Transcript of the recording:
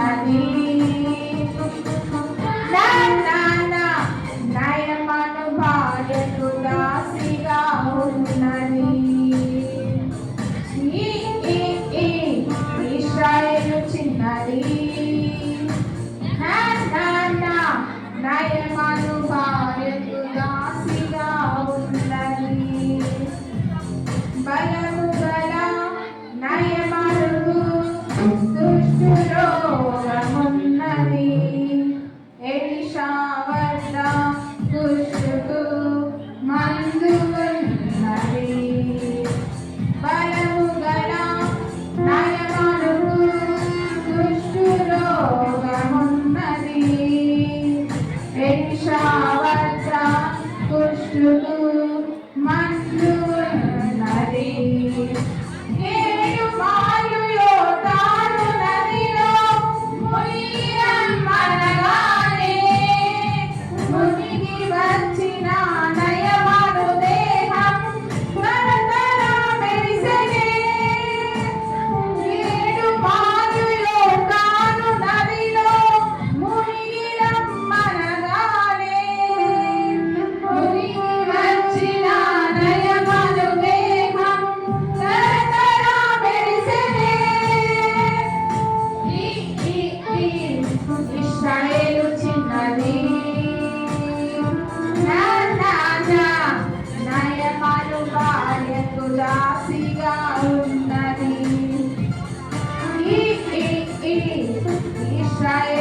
ఉన్నది. నయమను భార్యకు దాసిగా ఉన్నది. ఇశ్రాయేలు చిన్నది. నయమను భార్యకు దాసిగా ఉన్నది. బలము గల నయమరుగు దుష్టురోగమున్నది. ఎలీషా వద్ద దుష్టుకు మందు ఉన్నది. బలము గల నయమరుగు దుష్టురోగమున్నది. ఎలీషా వద్ద దుష్టుకు మందు ఉన్నది. ఏడు మారు యోర్దాను నదిలో మునిగిరమ్మనగానే మునిగి వచ్చిన నయమను దేహం తరతర మెరిసెనే. ఏడు మారు యోర్దాను నదిలో మునిగిరమ్మనగానే మునిగి వచ్చిన నయమను దేహం తరతర మెరిసెనే. ఇశ్రాయేలు చిన్నది. నయమను భార్యకు దాసిగా ఉన్నది. ఇశ్రాయేలు